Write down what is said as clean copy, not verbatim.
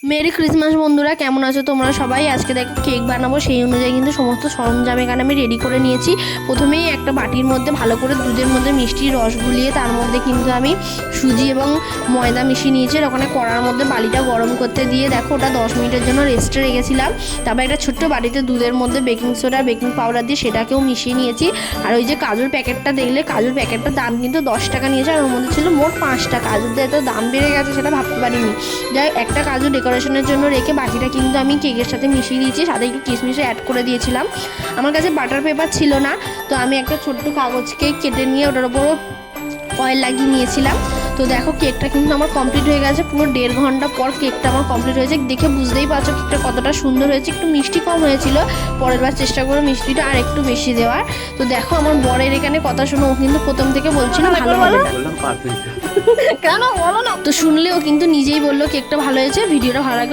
Merry Christmas বন্ধুরা, কেমন আছো তোমরা সবাই? আজকে দেখো কেক বানাবো, সেই অনুযায়ী কিন্তু সমস্ত সরঞ্জাম এখানে আমি রেডি করে নিয়েছি। প্রথমেই একটা বাটির মধ্যে ভালো করে দুধের মধ্যে মিষ্টির রস গুলিয়ে তার মধ্যে কিন্তু আমি সুজি এবং ময়দা মিশিয়ে নিয়েছি। ওখানে কড়ার মধ্যে বালিটা গরম করতে দিয়ে দেখো ওটা 10 মিনিটের জন্য রেস্টে রেখেছিলাম। তারপর একটা ছোট্ট বাটিতে দুধের মধ্যে বেকিং সোডা বেকিং পাউডার দিয়ে সেটাকেও মিশিয়ে নিয়েছি। আর ওই যে কাজুর প্যাকেটটা দেখলে, কাজুর প্যাকেটটার দাম কিন্তু 10 টাকা নিয়েছে, আর ওর মধ্যে ছিল মোট 5টা। কাজুর এত দাম বেড়ে গেছে সেটা ভাবতে পারিনি। যাই একটা কাজু ডেকোরেশনের জন্য রেখে বাকিটা কিন্তু আমি কেকের সাথে মিশিয়ে দিয়েছি, সাথে একটু কিশমিশও অ্যাড করে দিয়েছিলাম। আমার কাছে বাটার পেপার ছিল না, তো আমি একটা ছোট্ট কাগজকে কেটে নিয়ে ওটার উপর অয়েল লাগিয়ে নিয়েছিলাম। তো দেখো কেকটা কিন্তু আমার কমপ্লিট হয়ে গেছে। পুরো 1.5 ঘন্টা পর কেকটা আমার কমপ্লিট হয়েছে। দেখে বুঝতেই পারছো কেকটা কতটা সুন্দর হয়েছে। একটু মিষ্টি কম হয়েছিল, পরের বার চেষ্টা করো মিষ্টিটা আর একটু বেশি দেওয়ার। তো দেখো আমার বরের এখানে কথা শুনে ও কিন্তু প্রথম থেকে বলছিল ভালো হবে না, কেন বলো না, তো শুনলে ও কিন্তু নিজেই বললো কেকটা ভালো হয়েছে। ভিডিওটা ভালো লাগলে